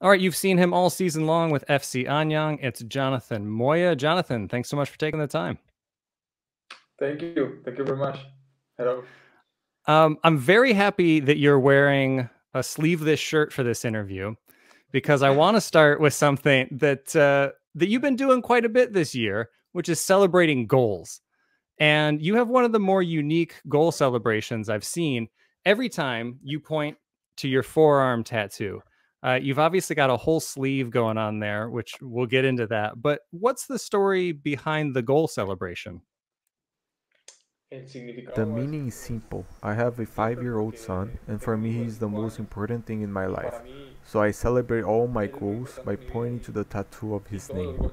All right, you've seen him all season long with FC Anyang. It's Jonathan Moya. Jonathan, thanks so much for taking the time. Thank you. Thank you very much. Hello. I'm very happy that you're wearing a sleeveless shirt for this interview because I want to start with something that you've been doing quite a bit this year, which is celebrating goals. And you have one of the more unique goal celebrations I've seen. Every time you point to your forearm tattoo, you've obviously got a whole sleeve going on there, which we'll get into that. But what's the story behind the goal celebration? The meaning is simple. I have a 5-year-old son, and for me he is the most important thing in my life. So I celebrate all my goals by pointing to the tattoo of his name.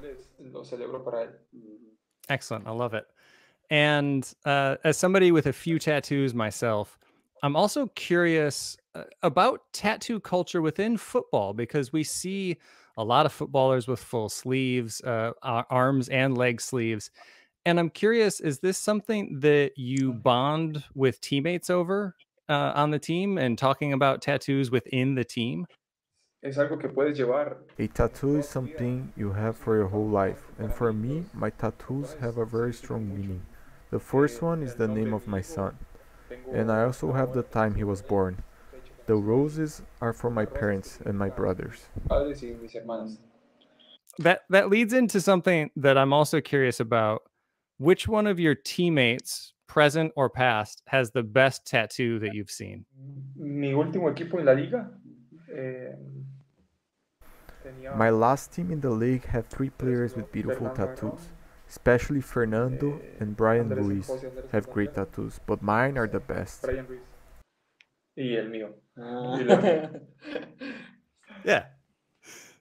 Excellent. I love it. And as somebody with a few tattoos myself, I'm also curious about tattoo culture within football because we see a lot of footballers with full sleeves, arms and leg sleeves. And I'm curious, is this something that you bond with teammates over on the team and talking about tattoos within the team? A tattoo is something you have for your whole life, and for me, my tattoos have a very strong meaning. The first one is the name of my son, and I also have the time he was born. The roses are for my parents and my brothers. That leads into something that I'm also curious about. Which one of your teammates, present or past, has the best tattoo that you've seen? Mi último equipo en la liga. eh, My last team in the league had 3 players with beautiful tattoos. Especially Fernando and Brian Ruiz have great tattoos, but mine are the best. Brian Ruiz. Y el mío. Yeah,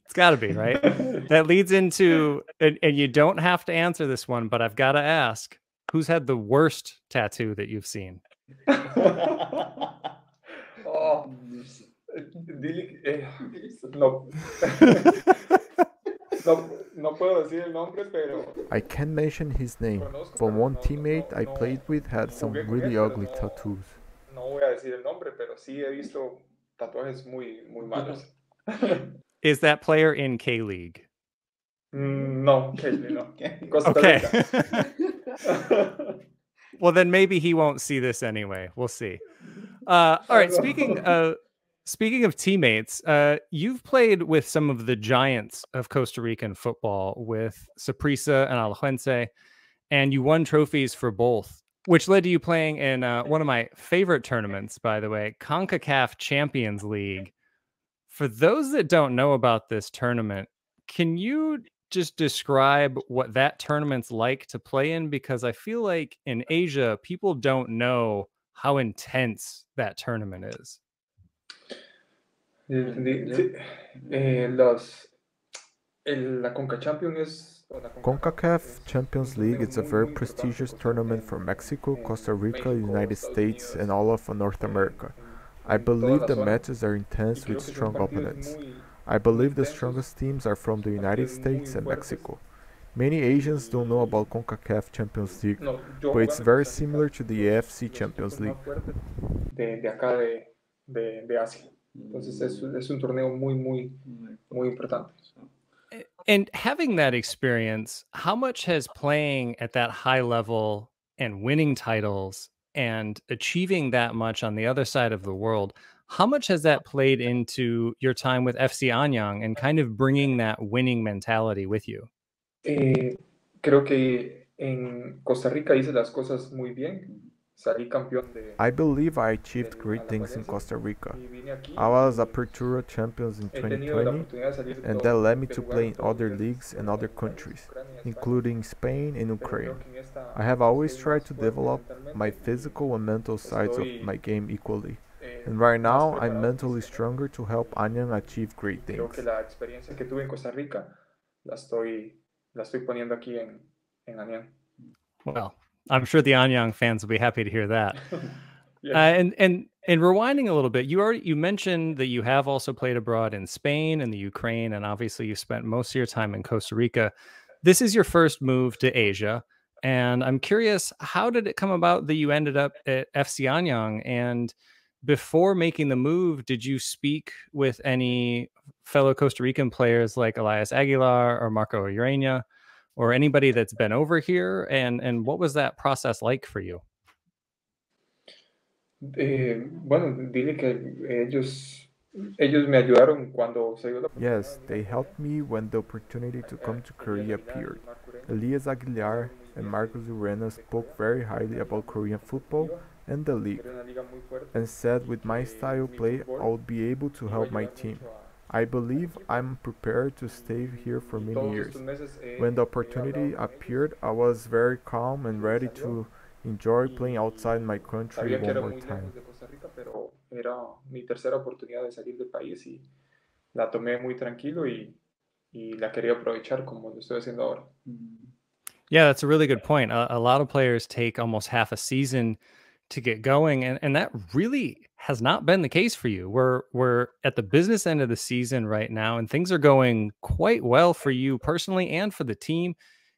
it's got to be, right? That leads into, and you don't have to answer this one, but I've got to ask, who's had the worst tattoo that you've seen? Oh, no. No puedo decir el nombre, pero I can't mention his name, but one teammate I played with had some really ugly tattoos. no voy a decir el nombre, pero sí he visto tatuajes muy malos. Is that player in K League? No, no. Costa Okay. Rica. Well, then maybe he won't see this anyway. We'll see. All right. Speaking of teammates, you've played with some of the giants of Costa Rican football with Saprissa and Alajuelense, and you won trophies for both, which led to you playing in one of my favorite tournaments, by the way, CONCACAF Champions League. For those that don't know about this tournament, can you just describe what that tournament's like to play in? Because I feel like in Asia, people don't know how intense that tournament is. La Conca Champions es CONCACAF Champions League is a very prestigious tournament for Mexico, Costa Rica, United States, and all of North America. I believe the matches are intense with strong opponents. I believe the strongest teams are from the United States and Mexico. Many Asians don't know about CONCACAF Champions League, but it's very similar to the AFC Champions League. de acá de Asia. Entonces es un torneo muy importante. And having that experience, how much has playing at that high level and winning titles and achieving that much on the other side of the world, how much has that played into your time with FC Anyang and kind of bringing that winning mentality with you? Creo que en Costa Rica hice las cosas muy bien. Salí campeón de. I believe I achieved great things in Costa Rica. I was Apertura champions in 2020, and that led me to play in other leagues and other countries, including Spain and Ukraine. I have always tried to develop my physical and mental sides of my game equally, and right now I'm mentally stronger to help Anyang achieve great things. Creo que la experiencia que tuve en Costa Rica la estoy poniendo aquí en Anyang. Well, I'm sure the Anyang fans will be happy to hear that. Yes. And rewinding a little bit, you mentioned that you have also played abroad in Spain and the Ukraine, and obviously you spent most of your time in Costa Rica. This is your first move to Asia, and I'm curious, how did it come about that you ended up at FC Anyang? And before making the move, did you speak with any fellow Costa Rican players like Elias Aguilar or Marco Ureña or anybody that's been over here? And what was that process like for you? Bueno, dile que ellos me ayudaron cuando se dio la Yes, they helped me when the opportunity to come to Korea appeared. Elias Aguilar and Marcos Urena spoke very highly about Korean football and the league, and said with my style play I would be able to help my team. I believe I'm prepared to stay here for many years. When the opportunity appeared, I was very calm and ready to enjoy playing outside my country one more time. Pero era mi tercera oportunidad de salir del país y la tomé muy tranquilo y la quería aprovechar como lo estoy haciendo ahora. Yeah, that's a really good point. A lot of players take almost half a season to get going, and that really has not been the case for you. We're at the business end of the season right now, and things are going quite well for you personally and for the team.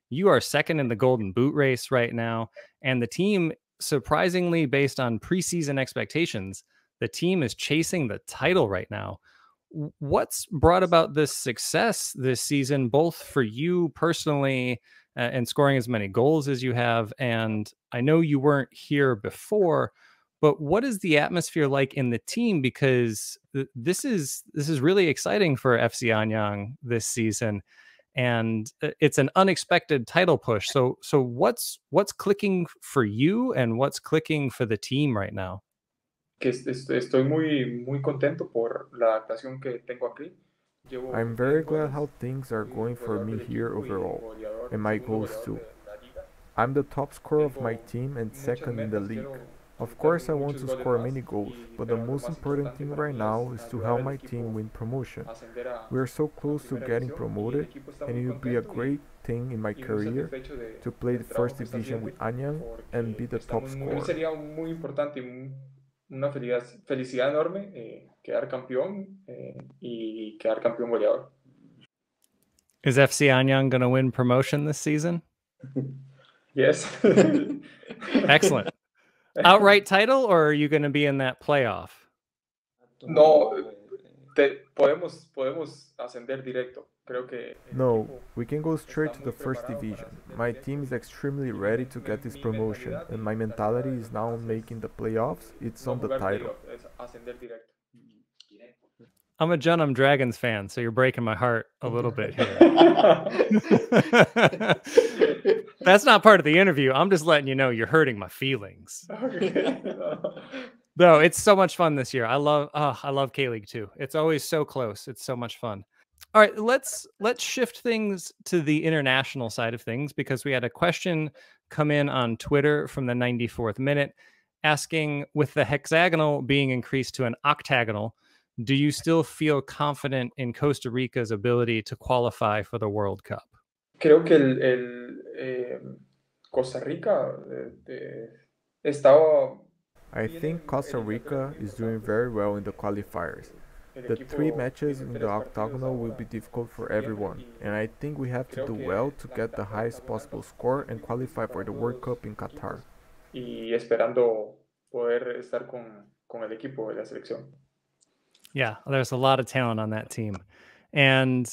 You are second in the Golden Boot race right now, and the team, surprisingly, based on preseason expectations, the team is chasing the title right now. What's brought about this success this season, both for you personally and scoring as many goals as you have? And I know you weren't here before, but what is the atmosphere like in the team? Because this is really exciting for FC Anyang this season, and it's an unexpected title push. So what's clicking for you, and what's clicking for the team right now? Que estoy muy contento por la adaptación que tengo aquí. I'm very glad how things are going for me here overall, and my goals too. I'm the top scorer of my team and second in the league. Of course I want to score many goals, but the most important thing right now is to help my team win promotion. We are so close to getting promoted, and it will be a great thing in my career to play the first division with Anyang and be the top scorer. Sería muy importante, una felicidad enorme quedar campeón y quedar campeón goleador. Is FC Anyang going to win promotion this season? Yes. Excellent. Outright title, or are you going to be in that playoff? No, podemos ascender directo. Creo que No, we can go straight to the first division. My team is extremely ready to get this promotion, and my mentality is now on making the playoffs. It's on the title. I'm a Jeonnam Dragons fan, so you're breaking my heart a little bit here. That's not part of the interview. I'm just letting you know you're hurting my feelings. No, it's so much fun this year. I love K-League too. It's always so close. It's so much fun. All right, let's shift things to the international side of things, because we had a question come in on Twitter from the 94th minute asking, with the hexagonal being increased to an octagonal, do you still feel confident in Costa Rica's ability to qualify for the World Cup? Creo que Costa Rica estaba. I think Costa Rica is doing very well in the qualifiers. The 3 matches in the octagonal will be difficult for everyone, and I think we have to do well to get the highest possible score and qualify for the World Cup in Qatar. Y esperando poder estar con el equipo de la selección. Yeah, there's a lot of talent on that team. And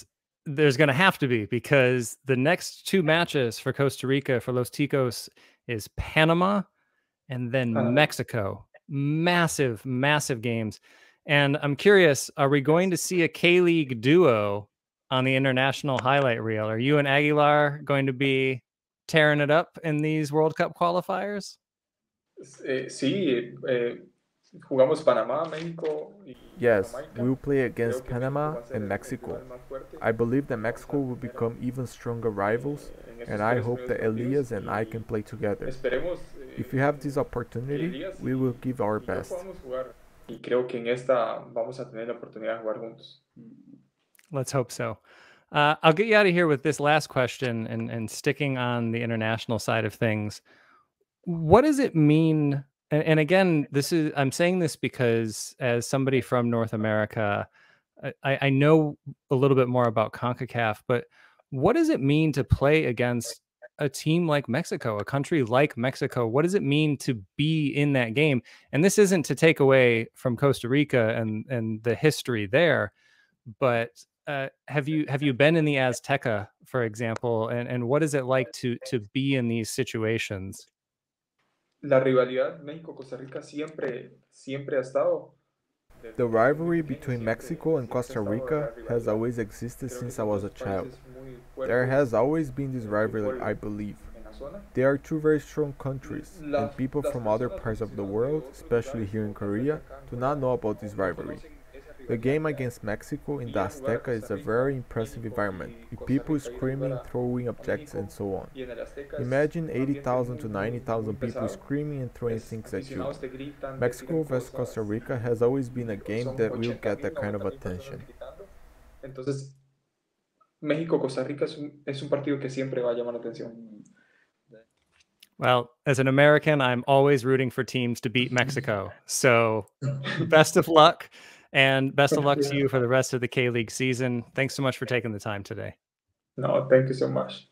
there's going to have to be, because the next 2 matches for Costa Rica, for Los Ticos, is Panama and then Mexico. Massive, massive games. And I'm curious, are we going to see a K-League duo on the international highlight reel? Are you and Aguilar going to be tearing it up in these World Cup qualifiers? Sí, jugamos Panamá, México. Yes, we will play against Panama and Mexico. I believe that Mexico will become even stronger rivals, and I hope that Elias and I can play together. If we have this opportunity, we will give our best. Y creo que en esta vamos a tener la oportunidad de jugar juntos. Let's hope so. I'll get you out of here with this last question, and sticking on the international side of things. What does it mean? And again, I'm saying this because as somebody from North America, I know a little bit more about CONCACAF, but what does it mean to play against a team like Mexico, a country like Mexico? What does it mean to be in that game? And this isn't to take away from Costa Rica and the history there, but have you been in the Azteca, for example, and what is it like to be in these situations? La rivalidad México-Costa Rica siempre ha estado. The rivalry between Mexico and Costa Rica has always existed since I was a child. There has always been this rivalry, I believe. They are two very strong countries, and people from other parts of the world, especially here in Korea, do not know about this rivalry. The game against Mexico in the Azteca is a very impressive environment, with people screaming, throwing objects, and so on. Imagine 80,000 to 90,000 people screaming and throwing things at you. Mexico vs Costa Rica has always been a game that will get that kind of attention. Entonces, México-Costa Rica es un partido que siempre va a llamar la atención. Well, as an American, I'm always rooting for teams to beat Mexico. So best of luck, and best of luck to you for the rest of the K-League season. Thanks so much for taking the time today. No, thank you so much.